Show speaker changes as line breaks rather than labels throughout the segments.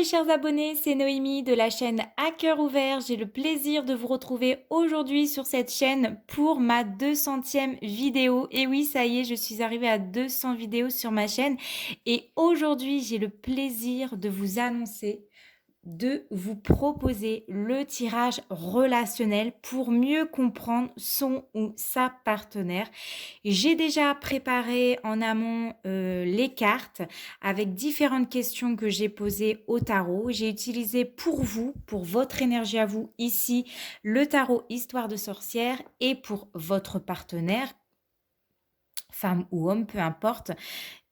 mes chers abonnés, c'est Noémie de la chaîne À cœur ouvert. J'ai le plaisir de vous retrouver aujourd'hui sur cette chaîne pour ma 200e vidéo. Et oui, ça y est, je suis arrivée à 200 vidéos sur ma chaîne. Et aujourd'hui, j'ai le plaisir de vous annoncer, de vous proposer le tirage relationnel pour mieux comprendre son ou sa partenaire. J'ai déjà préparé en amont les cartes avec différentes questions que j'ai posées au tarot. J'ai utilisé pour vous, pour votre énergie à vous ici, le tarot Histoire de sorcière et pour votre partenaire, femme ou homme, peu importe,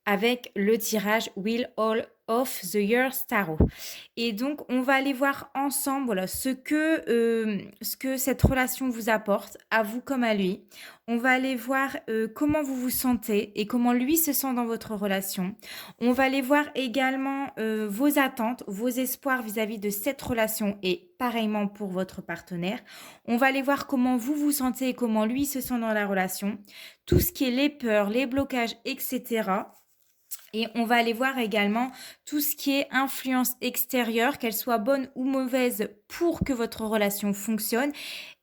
avec le tirage Wheel All of the Year's Tarot. Et donc, on va aller voir ensemble voilà, ce que cette relation vous apporte, à vous comme à lui. On va aller voir comment vous vous sentez et comment lui se sent dans votre relation. On va aller voir également vos attentes, vos espoirs vis-à-vis de cette relation et pareillement pour votre partenaire. On va aller voir comment vous vous sentez et comment lui se sent dans la relation. Tout ce qui est les peurs, les blocages, etc. Et on va aller voir également tout ce qui est influence extérieure, qu'elle soit bonne ou mauvaise pour que votre relation fonctionne.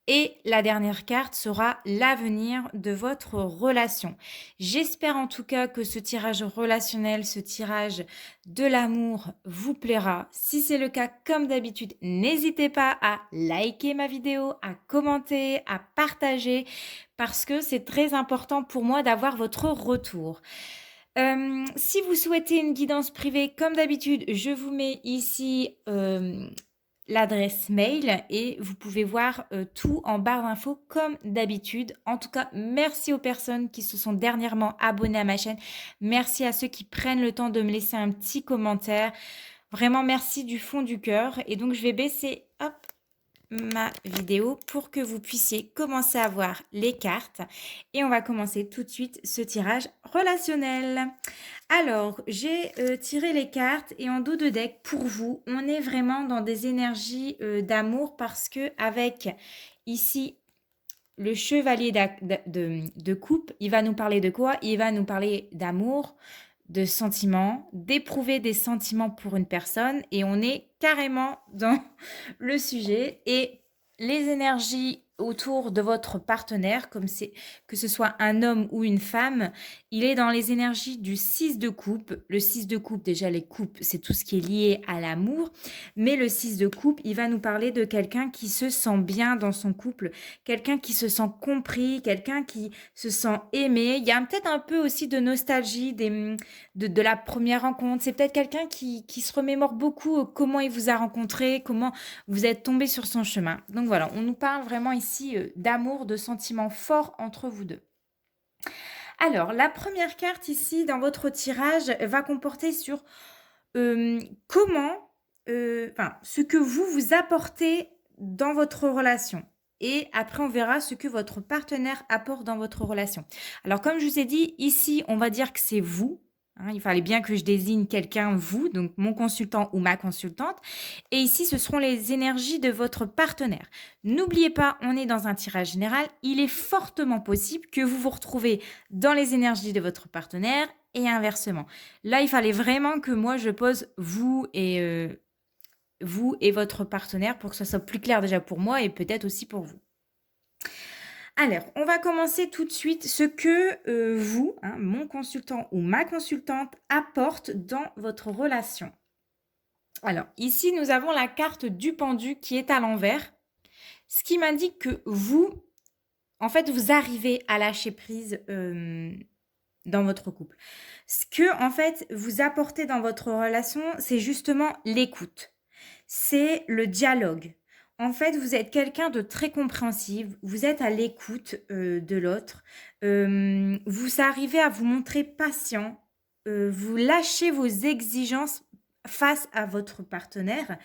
Et la dernière carte sera l'avenir de votre relation. J'espère en tout cas que ce tirage relationnel, ce tirage de l'amour vous plaira. Si c'est le cas, comme d'habitude, n'hésitez pas à liker ma vidéo, à commenter, à partager, parce que c'est très important pour moi d'avoir votre retour. Si vous souhaitez une guidance privée, comme d'habitude, je vous mets ici l'adresse mail et vous pouvez voir tout en barre d'infos comme d'habitude. En tout cas, merci aux personnes qui se sont dernièrement abonnées à ma chaîne. Merci à ceux qui prennent le temps de me laisser un petit commentaire. Vraiment, merci du fond du cœur. Et donc, je vais baisser, hop, ma vidéo pour que vous puissiez commencer à voir les cartes et on va commencer tout de suite ce tirage relationnel. Alors, j'ai tiré les cartes et en dos de deck pour vous, on est vraiment dans des énergies d'amour parce que avec ici le chevalier de coupe, il va nous parler de quoi? Il va nous parler d'amour, de sentiments, d'éprouver des sentiments pour une personne et on est carrément dans le sujet et les énergies autour de votre partenaire, comme c'est que ce soit un homme ou une femme, il est dans les énergies du 6 de coupe. Le 6 de coupe, déjà les coupes, c'est tout ce qui est lié à l'amour, mais le 6 de coupe, il va nous parler de quelqu'un qui se sent bien dans son couple, quelqu'un qui se sent compris, quelqu'un qui se sent aimé. Il y a peut-être un peu aussi de nostalgie de la première rencontre. C'est peut-être quelqu'un qui se remémore beaucoup comment il vous a rencontré, comment vous êtes tombé sur son chemin. Donc voilà, on nous parle vraiment ici d'amour, de sentiments forts entre vous deux. Alors, la première carte ici dans votre tirage va comporter sur comment, ce que vous apportez dans votre relation. Et après, on verra ce que votre partenaire apporte dans votre relation. Alors, comme je vous ai dit, ici, on va dire que c'est vous. Hein, il fallait bien que je désigne quelqu'un, vous, donc mon consultant ou ma consultante. Et ici, ce seront les énergies de votre partenaire. N'oubliez pas, on est dans un tirage général. Il est fortement possible que vous vous retrouvez dans les énergies de votre partenaire et inversement. Là, il fallait vraiment que moi, je pose vous et votre partenaire pour que ça soit plus clair déjà pour moi et peut-être aussi pour vous. Alors, on va commencer tout de suite ce que vous, hein, mon consultant ou ma consultante, apporte dans votre relation. Alors, ici, nous avons la carte du pendu qui est à l'envers, ce qui m'indique que vous, en fait, vous arrivez à lâcher prise dans votre couple. Ce que, en fait, vous apportez dans votre relation, c'est justement l'écoute. C'est le dialogue. En fait, vous êtes quelqu'un de très compréhensif, vous êtes à l'écoute de l'autre, vous arrivez à vous montrer patient, vous lâchez vos exigences face à votre partenaire.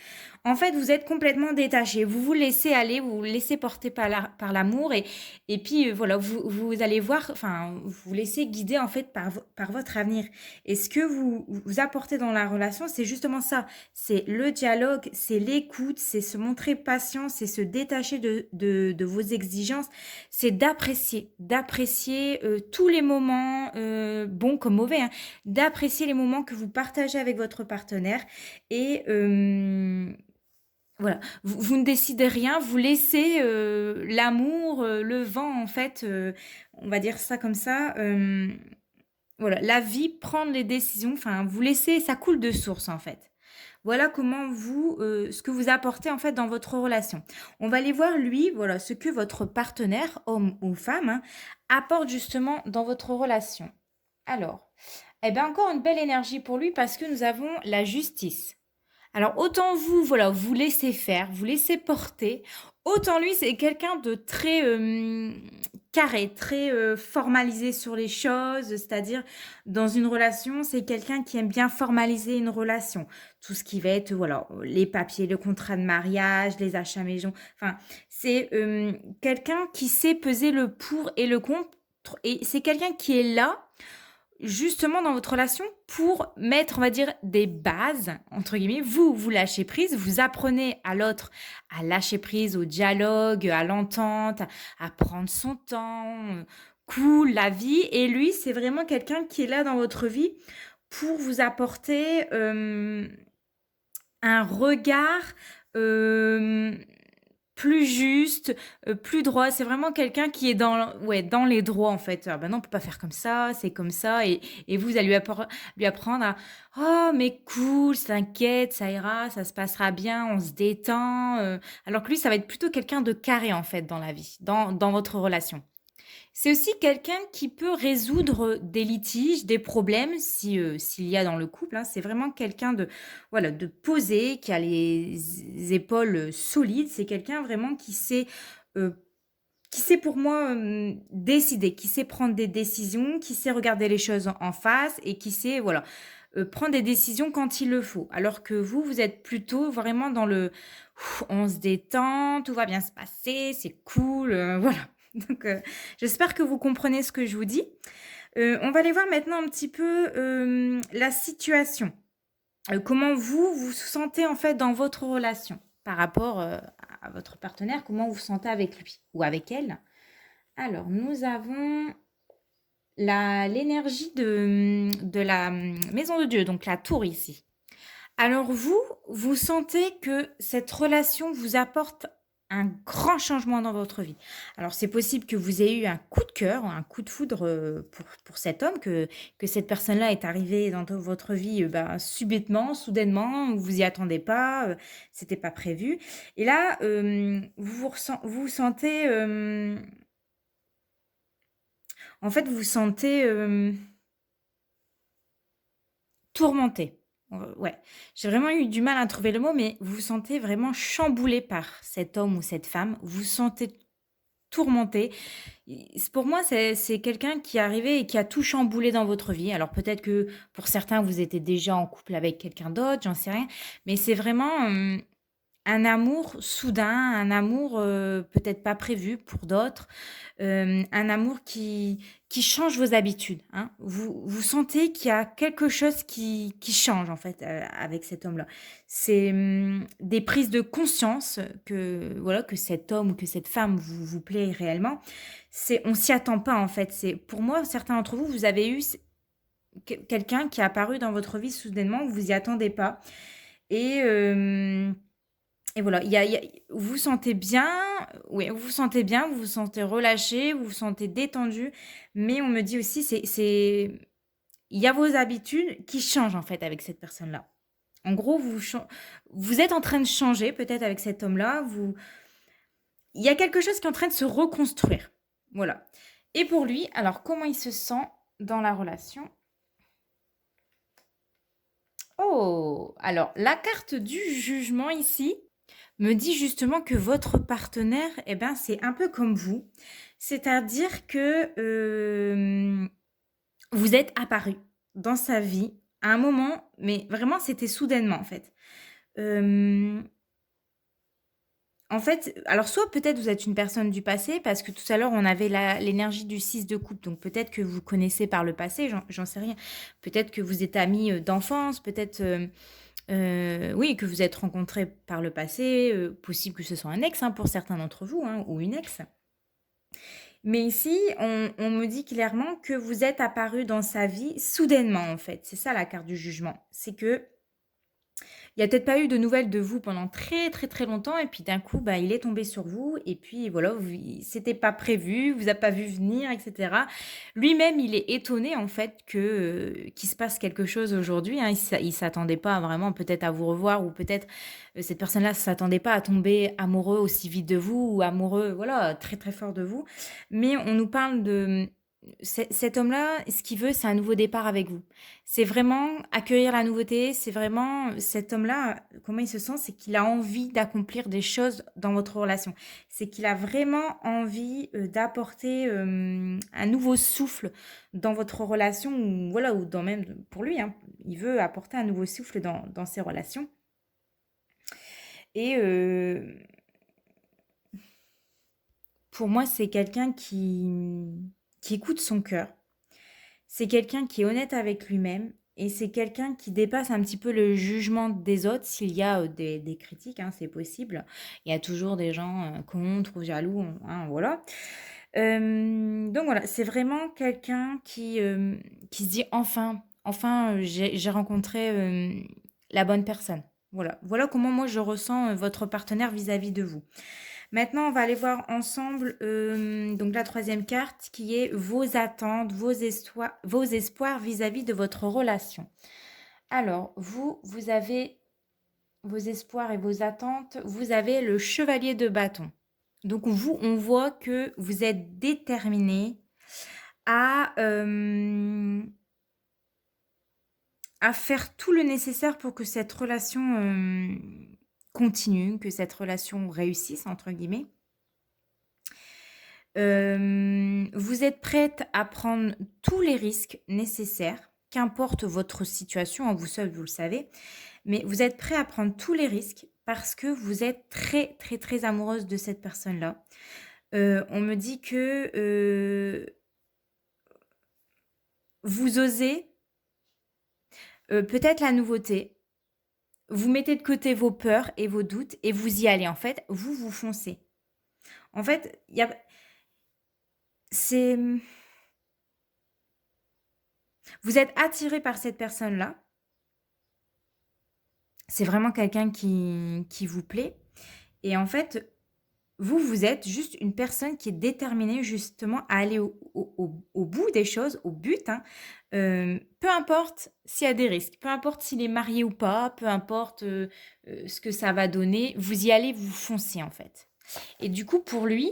En fait, vous êtes complètement détaché, vous vous laissez aller, vous vous laissez porter par l'amour et puis voilà, vous allez voir, enfin, vous vous laissez guider en fait par votre avenir. Et ce que vous apportez dans la relation, c'est justement ça. C'est le dialogue, c'est l'écoute, c'est se montrer patient, c'est se détacher de vos exigences, c'est d'apprécier tous les moments, bons comme mauvais, hein, d'apprécier les moments que vous partagez avec votre partenaire partenaire et voilà, vous ne décidez rien, vous laissez, l'amour, le vent en fait, on va dire ça comme ça, voilà, la vie prendre les décisions, enfin vous laissez ça coule de source en fait. Voilà comment vous, ce que vous apportez en fait dans votre relation. On va aller voir lui, voilà, ce que votre partenaire, homme ou femme, hein, apporte justement dans votre relation. Alors, eh bien encore une belle énergie pour lui parce que nous avons la justice. Alors autant vous, voilà, vous laissez faire, vous laissez porter, autant lui, c'est quelqu'un de très carré, très formalisé sur les choses, c'est-à-dire dans une relation, c'est quelqu'un qui aime bien formaliser une relation. Tout ce qui va être, voilà, les papiers, le contrat de mariage, les achats maison, enfin, c'est quelqu'un qui sait peser le pour et le contre, et c'est quelqu'un qui est là justement dans votre relation pour mettre, on va dire, des bases, entre guillemets. Vous lâchez prise, vous apprenez à l'autre à lâcher prise, au dialogue, à l'entente, à prendre son temps, cool, la vie. Et lui, c'est vraiment quelqu'un qui est là dans votre vie pour vous apporter un regard euh, plus juste, plus droit. C'est vraiment quelqu'un qui est dans, ouais, dans les droits en fait. Ah ben non, on peut pas faire comme ça, c'est comme ça. Et vous allez lui apprendre à oh mais cool, t'inquiète, ça ira, ça se passera bien, on se détend. Alors que lui, ça va être plutôt quelqu'un de carré en fait dans la vie, dans votre relation. C'est aussi quelqu'un qui peut résoudre des litiges, des problèmes si, s'il y a dans le couple, hein. C'est vraiment quelqu'un de voilà, de posé, qui a les épaules, solides. C'est quelqu'un vraiment heu, qui sait pour moi, décider, qui sait prendre des décisions, qui sait regarder les choses en face et qui sait, voilà, prendre des décisions quand il le faut. Alors que vous, vous êtes plutôt vraiment dans le: «On se détend, tout va bien se passer, c'est cool», voilà. Donc j'espère que vous comprenez ce que je vous dis. On va aller voir maintenant un petit peu, la situation. Comment vous, vous sentez en fait dans votre relation par rapport, à votre partenaire? Comment vous vous sentez avec lui ou avec elle? Alors nous avons l'énergie de la, maison de Dieu, donc la tour ici. Alors vous, vous sentez que cette relation vous apporte un grand changement dans votre vie. Alors c'est possible que vous ayez eu un coup de cœur, un coup de foudre pour cet homme, que cette personne-là est arrivée dans votre vie ben, subitement, soudainement, vous y attendez pas, c'était pas prévu. Et là, vous vous sentez, en fait, vous vous sentez tourmenté. Ouais, j'ai vraiment eu du mal à trouver le mot, mais vous vous sentez vraiment chamboulé par cet homme ou cette femme. Vous vous sentez tourmenté. Pour moi, c'est quelqu'un qui est arrivé et qui a tout chamboulé dans votre vie. Alors peut-être que pour certains, vous étiez déjà en couple avec quelqu'un d'autre, j'en sais rien. Mais c'est vraiment un amour soudain, un amour peut-être pas prévu pour d'autres, un amour qui change vos habitudes, hein. Vous sentez qu'il y a quelque chose qui change en fait avec cet homme-là. C'est des prises de conscience que voilà que cet homme ou que cette femme vous plaît réellement. On s'y attend pas en fait. C'est pour moi certains d'entre vous, vous avez eu quelqu'un qui est apparu dans votre vie soudainement, vous y attendez pas et et voilà, vous vous sentez bien, oui, vous vous sentez bien, vous vous sentez relâché, vous vous sentez détendu, mais on me dit aussi il y a vos habitudes qui changent en fait avec cette personne-là. En gros, vous êtes en train de changer peut-être avec cet homme-là, il y a quelque chose qui est en train de se reconstruire. Voilà. Et pour lui, alors comment il se sent dans la relation? Oh, alors la carte du jugement ici me dit justement que votre partenaire, eh ben, c'est un peu comme vous. C'est-à-dire que vous êtes apparu dans sa vie à un moment, mais vraiment, c'était soudainement, en fait. Euh, En fait, alors soit peut-être vous êtes une personne du passé, parce que tout à l'heure on avait l'énergie du 6 de coupe, donc peut-être que vous connaissez par le passé, j'en sais rien. Peut-être que vous êtes amis d'enfance, peut-être oui, que vous êtes rencontrés par le passé, possible que ce soit un ex hein, pour certains d'entre vous, hein, ou une ex. Mais ici, on me dit clairement que vous êtes apparu dans sa vie soudainement, en fait. C'est ça la carte du jugement. C'est que Il y a peut-être pas eu de nouvelles de vous pendant très, très, très longtemps et puis d'un coup, bah, il est tombé sur vous et puis voilà, c'était pas prévu, vous a pas vu venir, et cetera. Lui-même, il est étonné en fait qu'il se passe quelque chose aujourd'hui, hein. Il s'attendait pas vraiment peut-être à vous revoir ou peut-être, cette personne-là s'attendait pas à tomber amoureux aussi vite de vous ou amoureux, voilà, très, très fort de vous. Mais on nous parle de, cet homme-là, ce qu'il veut, c'est un nouveau départ avec vous. C'est vraiment accueillir la nouveauté, c'est vraiment cet homme-là, comment il se sent, c'est qu'il a envie d'accomplir des choses dans votre relation. C'est qu'il a vraiment envie d'apporter un nouveau souffle dans votre relation, ou voilà, ou dans même pour lui, hein. Il veut apporter un nouveau souffle dans ses relations. Et pour moi, c'est quelqu'un qui écoute son cœur. C'est quelqu'un qui est honnête avec lui-même et c'est quelqu'un qui dépasse un petit peu le jugement des autres s'il y a des critiques, hein, c'est possible. Il y a toujours des gens contre ou jaloux, hein, voilà. Donc voilà, c'est vraiment quelqu'un qui se dit enfin, enfin, j'ai rencontré la bonne personne. Voilà, voilà comment moi je ressens votre partenaire vis-à-vis de vous. Maintenant, on va aller voir ensemble donc la troisième carte qui est vos attentes, vos espoirs vis-à-vis de votre relation. Alors, vous avez vos espoirs et vos attentes, vous avez le chevalier de bâton. Donc, vous, on voit que vous êtes déterminé à, à faire tout le nécessaire pour que cette relation continue, que cette relation réussisse, entre guillemets. Vous êtes prête à prendre tous les risques nécessaires, qu'importe votre situation, hein, vous seul, vous le savez, mais vous êtes prêt à prendre tous les risques parce que vous êtes très, très, très amoureuse de cette personne-là. On me dit que vous osez peut-être la nouveauté, vous mettez de côté vos peurs et vos doutes et vous y allez. En fait, vous foncez. En fait, c'est, vous êtes attiré par cette personne-là. C'est vraiment quelqu'un qui vous plaît. Et en fait, vous êtes juste une personne qui est déterminée justement à aller au bout des choses, au but, hein. Peu importe s'il y a des risques, peu importe s'il est marié ou pas, peu importe ce que ça va donner, vous y allez, vous foncez en fait. Et du coup, pour lui,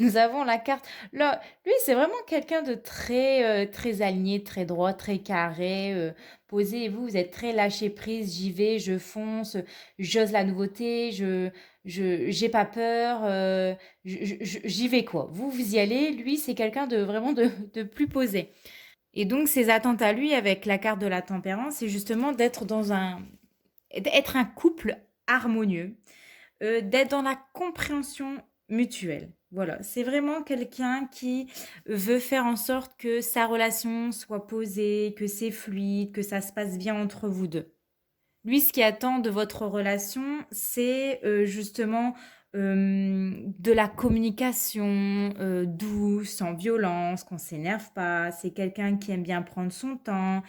nous avons la carte. Là, lui, c'est vraiment quelqu'un de très, très aligné, très droit, très carré, posé. Et vous, vous êtes très lâché prise. J'y vais, je fonce, j'ose la nouveauté, j'ai pas peur, j'y vais quoi. Vous y allez. Lui, c'est quelqu'un de vraiment de plus posé. Et donc, ses attentes à lui avec la carte de la tempérance, c'est justement d'être un couple harmonieux, d'être dans la compréhension mutuelle. Voilà, c'est vraiment quelqu'un qui veut faire en sorte que sa relation soit posée, que c'est fluide, que ça se passe bien entre vous deux. Lui, ce qu'il attend de votre relation, c'est justement de la communication douce, sans violence, qu'on s'énerve pas. C'est quelqu'un qui aime bien prendre son temps.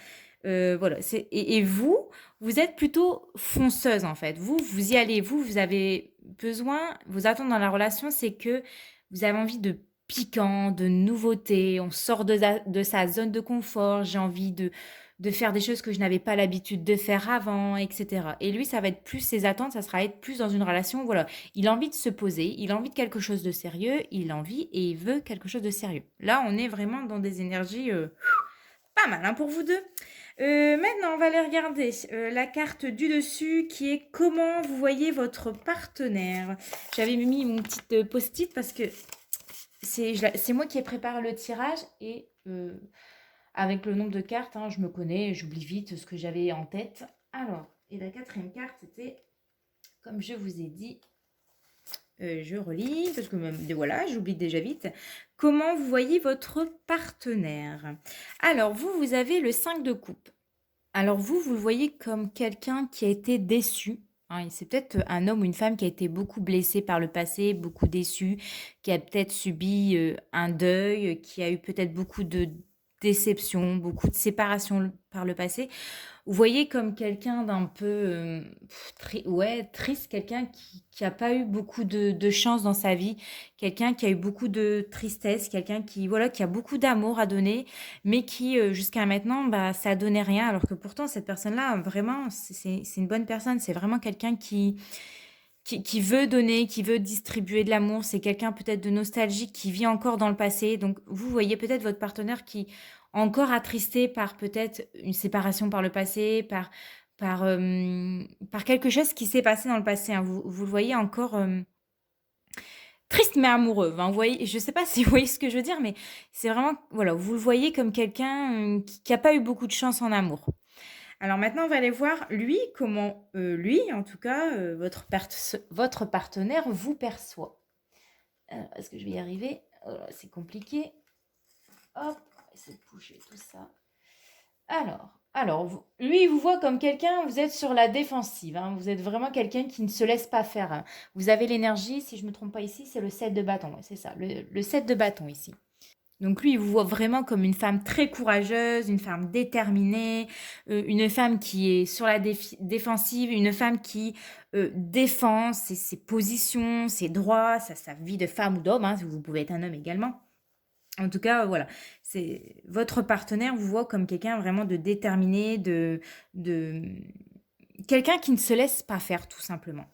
Voilà. Et vous, vous êtes plutôt fonceuse en fait. Vous y allez. Vous avez besoin, vos attentes dans la relation, c'est que vous avez envie de piquant, de nouveauté. On sort de sa zone de confort. J'ai envie de faire des choses que je n'avais pas l'habitude de faire avant, etc. Et lui, ça va être plus ses attentes, ça sera être plus dans une relation, voilà. Il a envie de se poser, il a envie de quelque chose de sérieux, il a envie et il veut quelque chose de sérieux. Là, on est vraiment dans des énergies pas mal hein, pour vous deux. Maintenant, on va aller regarder la carte du dessus qui est comment vous voyez votre partenaire. J'avais mis mon petit post-it parce que c'est moi qui ai préparé le tirage et avec le nombre de cartes, hein, je me connais, j'oublie vite ce que j'avais en tête. Alors, et la quatrième carte, c'était, comme je vous ai dit, je relis, parce que même, voilà, j'oublie déjà vite. Comment vous voyez votre partenaire? Alors, vous avez le 5 de coupe. Alors, vous le voyez comme quelqu'un qui a été déçu. Hein, c'est peut-être un homme ou une femme qui a été beaucoup blessé par le passé, beaucoup déçu, qui a peut-être subi un deuil, qui a eu peut-être beaucoup de déception, beaucoup de séparation par le passé, vous voyez comme quelqu'un d'un peu ouais, triste, quelqu'un qui a pas eu beaucoup de chance dans sa vie, quelqu'un qui a eu beaucoup de tristesse, quelqu'un qui, voilà, qui a beaucoup d'amour à donner, mais qui, jusqu'à maintenant, bah, ça donnait rien, alors que pourtant, cette personne-là, vraiment, c'est une bonne personne, c'est vraiment quelqu'un qui veut donner, qui veut distribuer de l'amour. C'est quelqu'un peut-être de nostalgique qui vit encore dans le passé. Donc, vous voyez peut-être votre partenaire qui est encore attristé par peut-être une séparation par le passé, par quelque chose qui s'est passé dans le passé, hein. Vous le voyez encore triste mais amoureux, hein. Vous voyez, je ne sais pas si vous voyez ce que je veux dire, mais c'est vraiment, voilà, vous le voyez comme quelqu'un qui n'a pas eu beaucoup de chance en amour. Alors maintenant, on va aller voir lui, comment lui, en tout cas, votre partenaire vous perçoit. Alors, est-ce que je vais y arriver? Oh là, c'est compliqué. Hop, on va essayer de bouger tout ça. Alors lui, il vous voit comme quelqu'un, vous êtes sur la défensive, hein. Vous êtes vraiment quelqu'un qui ne se laisse pas faire, hein. Vous avez l'énergie, si je ne me trompe pas ici, c'est le 7 de bâton. Ouais, c'est ça, le 7 de bâton ici. Donc lui, il vous voit vraiment comme une femme très courageuse, une femme déterminée, une femme qui est sur la défensive, une femme qui défend ses positions, ses droits, sa vie de femme ou d'homme, hein, vous pouvez être un homme également. En tout cas, voilà, c'est votre partenaire vous voit comme quelqu'un vraiment de déterminé, de quelqu'un qui ne se laisse pas faire, tout simplement.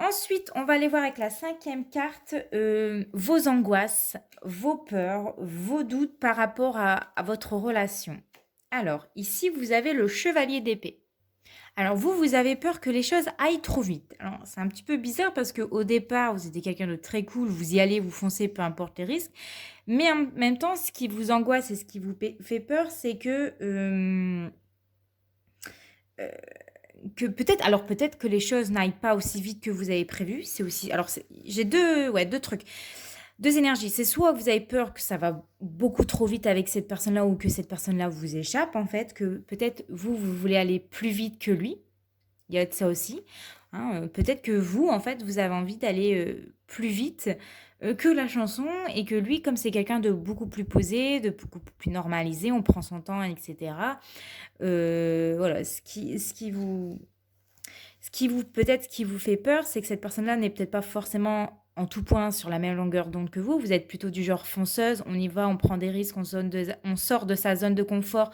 Ensuite, on va aller voir avec la 5e carte vos angoisses, vos peurs, vos doutes par rapport à votre relation. Alors, ici, vous avez le chevalier d'épée. Alors, vous avez peur que les choses aillent trop vite. Alors, c'est un petit peu bizarre parce qu'au départ, vous étiez quelqu'un de très cool, vous y allez, vous foncez, peu importe les risques. Mais en même temps, ce qui vous angoisse et ce qui vous fait peur, c'est que peut-être que les choses n'aillent pas aussi vite que vous avez prévu. C'est aussi, alors j'ai deux trucs, deux énergies. C'est soit vous avez peur que ça va beaucoup trop vite avec cette personne-là ou que cette personne-là vous échappe en fait, que peut-être vous voulez aller plus vite que lui. Il y a de ça aussi, hein. Peut-être que vous, en fait, vous avez envie d'aller plus vite que la chanson et que lui, comme c'est quelqu'un de beaucoup plus posé, de beaucoup plus normalisé, on prend son temps, etc. Voilà, peut-être ce qui vous fait peur, c'est que cette personne-là n'est peut-être pas forcément en tout point sur la même longueur d'onde que vous. Vous êtes plutôt du genre fonceuse, on y va, on prend des risques, on sort de sa zone de confort,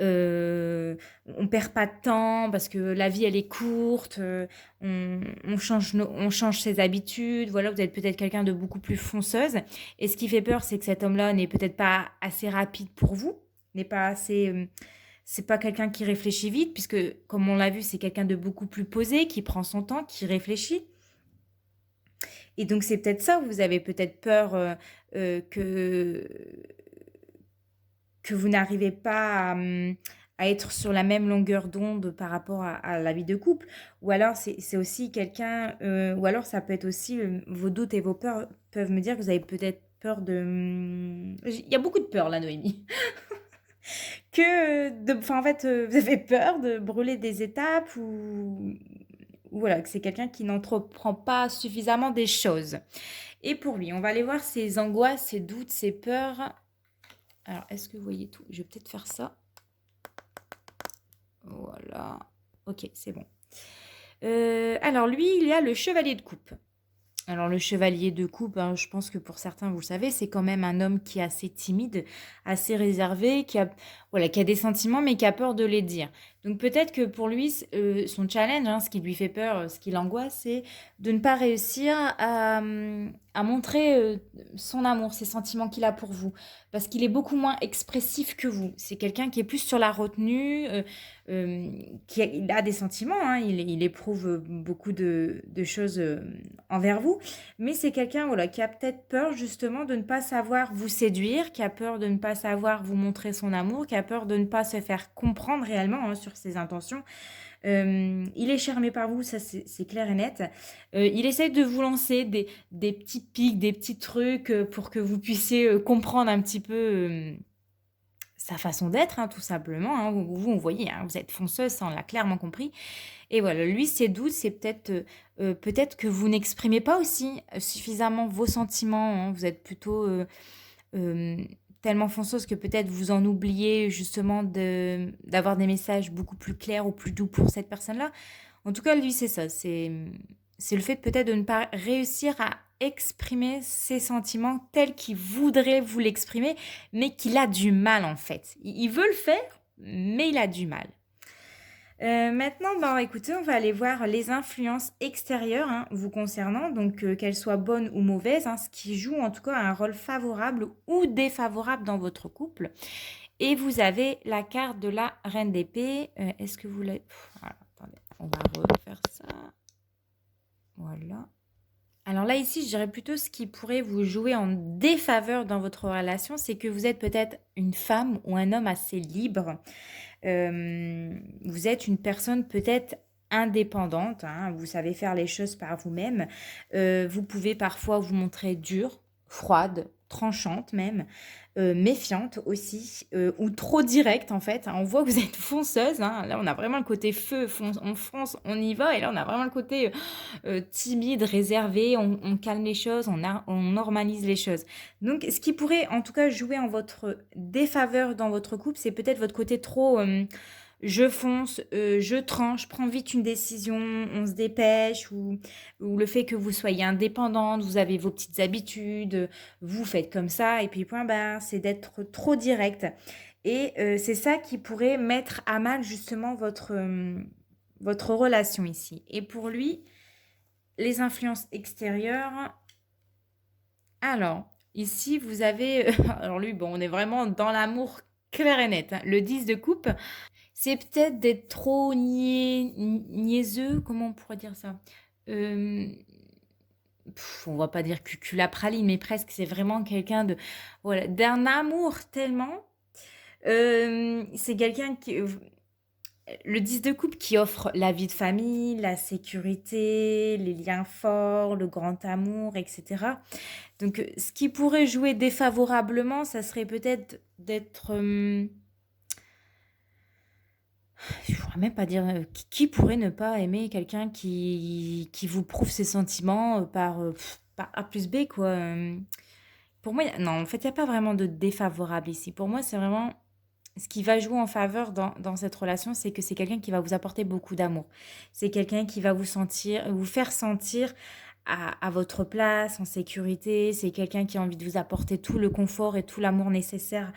on perd pas de temps parce que la vie elle est courte, on change ses habitudes. Voilà, vous êtes peut-être quelqu'un de beaucoup plus fonceuse. Et ce qui fait peur, c'est que cet homme-là n'est peut-être pas assez rapide pour vous, n'est pas assez c'est pas quelqu'un qui réfléchit vite, puisque, comme on l'a vu, c'est quelqu'un de beaucoup plus posé, qui prend son temps, qui réfléchit. Et donc, c'est peut-être ça, vous avez peut-être peur que vous n'arrivez pas à être sur la même longueur d'onde par rapport à la vie de couple. Ou alors, c'est aussi quelqu'un, ou alors ça peut être aussi, vos doutes et vos peurs peuvent me dire que vous avez peut-être peur de... Il y a beaucoup de peur là, Noémie. En fait, vous avez peur de brûler des étapes ou voilà, que c'est quelqu'un qui n'entreprend pas suffisamment des choses. Et pour lui, on va aller voir ses angoisses, ses doutes, ses peurs. Alors, est-ce que vous voyez tout? Je vais peut-être faire ça. Voilà. Ok, c'est bon. Alors, lui, il y a le chevalier de coupe. Alors, le chevalier de coupe, hein, je pense que pour certains, vous le savez, c'est quand même un homme qui est assez timide, assez réservé, qui a des sentiments, mais qui a peur de les dire. Donc, peut-être que pour lui, son challenge, hein, ce qui lui fait peur, ce qui l'angoisse, c'est de ne pas réussir à montrer son amour, ses sentiments qu'il a pour vous. Parce qu'il est beaucoup moins expressif que vous. C'est quelqu'un qui est plus sur la retenue, il a des sentiments, hein, il éprouve beaucoup de choses envers vous, mais c'est quelqu'un, voilà, qui a peut-être peur justement de ne pas savoir vous séduire, qui a peur de ne pas savoir vous montrer son amour, qui a peur de ne pas se faire comprendre réellement, hein, sur ses intentions. Il est charmé par vous, ça c'est clair et net. Il essaie de vous lancer des petits pics, des petits trucs pour que vous puissiez comprendre un petit peu sa façon d'être, hein, tout simplement, hein. Vous voyez, hein, vous êtes fonceuse, ça on l'a clairement compris. Et voilà, lui, ses doutes, c'est peut-être que vous n'exprimez pas aussi suffisamment vos sentiments, hein. Vous êtes plutôt tellement fonceuse que peut-être vous en oubliez justement d'avoir des messages beaucoup plus clairs ou plus doux pour cette personne-là. En tout cas, lui, c'est ça. C'est le fait peut-être de ne pas réussir à exprimer ses sentiments tels qu'il voudrait vous l'exprimer, mais qu'il a du mal en fait. Il veut le faire, mais il a du mal. Maintenant, bah, écoutez, on va aller voir les influences extérieures hein, vous concernant, donc qu'elles soient bonnes ou mauvaises, hein, ce qui joue en tout cas un rôle favorable ou défavorable dans votre couple. Et vous avez la carte de la reine d'épée. Est-ce que vous l'avez... Voilà, attendez, on va refaire ça. Voilà. Alors là, ici, je dirais plutôt ce qui pourrait vous jouer en défaveur dans votre relation, c'est que vous êtes peut-être une femme ou un homme assez libre. Vous êtes une personne peut-être indépendante, hein, vous savez faire les choses par vous-même. Vous pouvez parfois vous montrer dure, froide, tranchante même, méfiante aussi, ou trop directe en fait. On voit que vous êtes fonceuse, hein. Là on a vraiment le côté feu, on fonce, on y va, et là on a vraiment le côté timide, réservé, on calme les choses, on normalise les choses. Donc, ce qui pourrait en tout cas jouer en votre défaveur dans votre couple, c'est peut-être votre côté trop je fonce, je tranche, je prends vite une décision, on se dépêche, ou le fait que vous soyez indépendante, vous avez vos petites habitudes, vous faites comme ça, et puis point barre, c'est d'être trop direct. Et c'est ça qui pourrait mettre à mal justement votre relation ici. Et pour lui, les influences extérieures. Alors, ici, vous avez... Alors lui, bon, on est vraiment dans l'amour clair et net, hein. Le 10 de coupe, c'est peut-être d'être trop niaiseux, comment on pourrait dire ça? Euh, on va pas dire cuculapraline, mais presque, c'est vraiment quelqu'un de... Voilà, d'un amour tellement... c'est quelqu'un qui... Le 10 de coupe qui offre la vie de famille, la sécurité, les liens forts, le grand amour, etc. Donc, ce qui pourrait jouer défavorablement, ça serait peut-être d'être... je ne pourrais même pas dire... qui pourrait ne pas aimer quelqu'un qui vous prouve ses sentiments par A plus B, quoi. Pour moi, non, en fait, il n'y a pas vraiment de défavorable ici. Pour moi, c'est vraiment... Ce qui va jouer en faveur dans cette relation, c'est que c'est quelqu'un qui va vous apporter beaucoup d'amour. C'est quelqu'un qui va vous faire sentir à votre place, en sécurité. C'est quelqu'un qui a envie de vous apporter tout le confort et tout l'amour nécessaire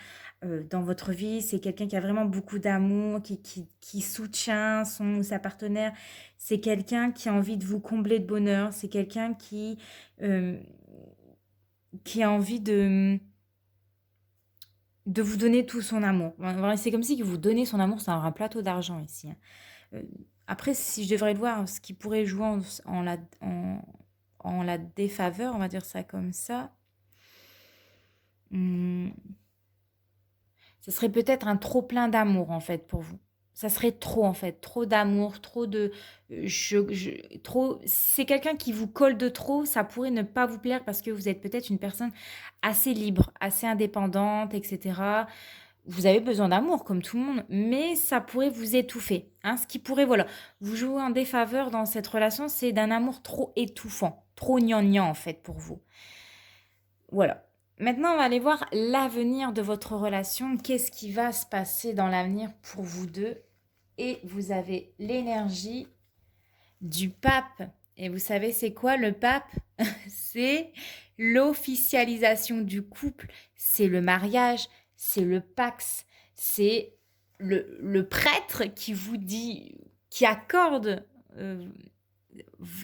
dans votre vie. C'est quelqu'un qui a vraiment beaucoup d'amour, qui soutient son ou sa partenaire. C'est quelqu'un qui a envie de vous combler de bonheur. C'est quelqu'un euh, qui a envie de vous donner tout son amour. Voilà, c'est comme si vous donnez son amour sur un plateau d'argent ici, hein. Euh, Après, si je devrais le voir, ce qui pourrait jouer en la défaveur, on va dire ça comme ça, hmm, ce serait peut-être un trop plein d'amour en fait pour vous. Ça serait trop en fait, trop d'amour, trop de... trop... C'est quelqu'un qui vous colle de trop, ça pourrait ne pas vous plaire parce que vous êtes peut-être une personne assez libre, assez indépendante, etc. Vous avez besoin d'amour comme tout le monde, mais ça pourrait vous étouffer, hein. Ce qui pourrait, voilà, vous jouer en défaveur dans cette relation, c'est d'un amour trop étouffant, trop gnangnan en fait pour vous. Voilà. Maintenant, on va aller voir l'avenir de votre relation. Qu'est-ce qui va se passer dans l'avenir pour vous deux? Et vous avez l'énergie du pape. Et vous savez, c'est quoi le pape? C'est l'officialisation du couple, c'est le mariage, c'est le pax, c'est le prêtre qui vous dit, euh, qui accorde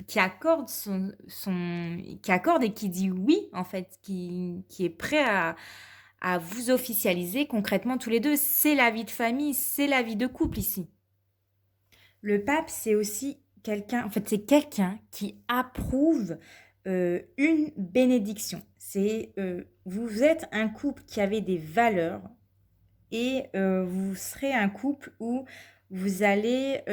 qui accorde et qui dit oui, en fait, qui est prêt à vous officialiser concrètement tous les deux. C'est la vie de famille, c'est la vie de couple ici. Le pape, c'est aussi quelqu'un, en fait, c'est quelqu'un qui approuve une bénédiction. Vous êtes un couple qui avait des valeurs et vous serez un couple où vous allez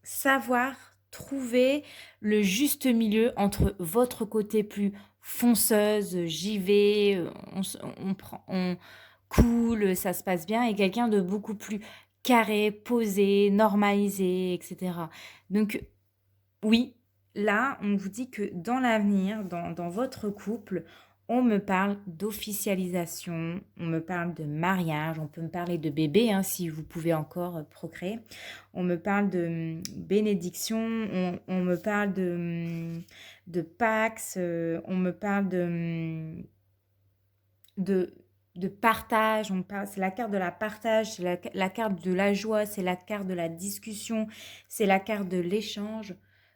savoir trouver le juste milieu entre votre côté plus fonceuse, j'y vais, on cool, ça se passe bien, et quelqu'un de beaucoup plus carré, posé, normalisé, etc. Donc oui, là, on vous dit que dans l'avenir, dans votre couple, On me parle d'officialisation, on me parle de mariage, on peut me parler de bébé hein, si vous pouvez encore procréer. On me parle de bénédiction, on me parle de Pax, on me parle de, de partage, c'est la carte de la partage, c'est la carte de la joie, c'est la carte de la discussion, c'est la carte de l'échange.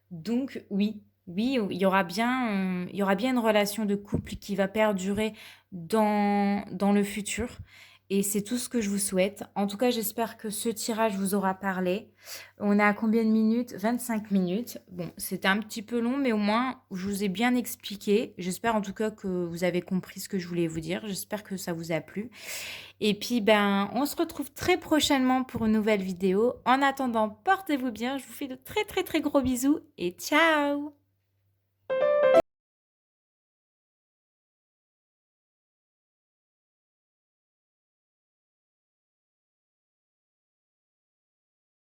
Donc oui, oui, il y aura bien une relation de couple qui va perdurer dans le futur. Et c'est tout ce que je vous souhaite. En tout cas, j'espère que ce tirage vous aura parlé. On est à combien de minutes? 25 minutes. Bon, c'était un petit peu long, mais au moins, je vous ai bien expliqué. J'espère en tout cas que vous avez compris ce que je voulais vous dire. J'espère que ça vous a plu. Et puis, ben, on se retrouve très prochainement pour une nouvelle vidéo. En attendant, portez-vous bien. Je vous fais de très, très, très gros bisous et ciao!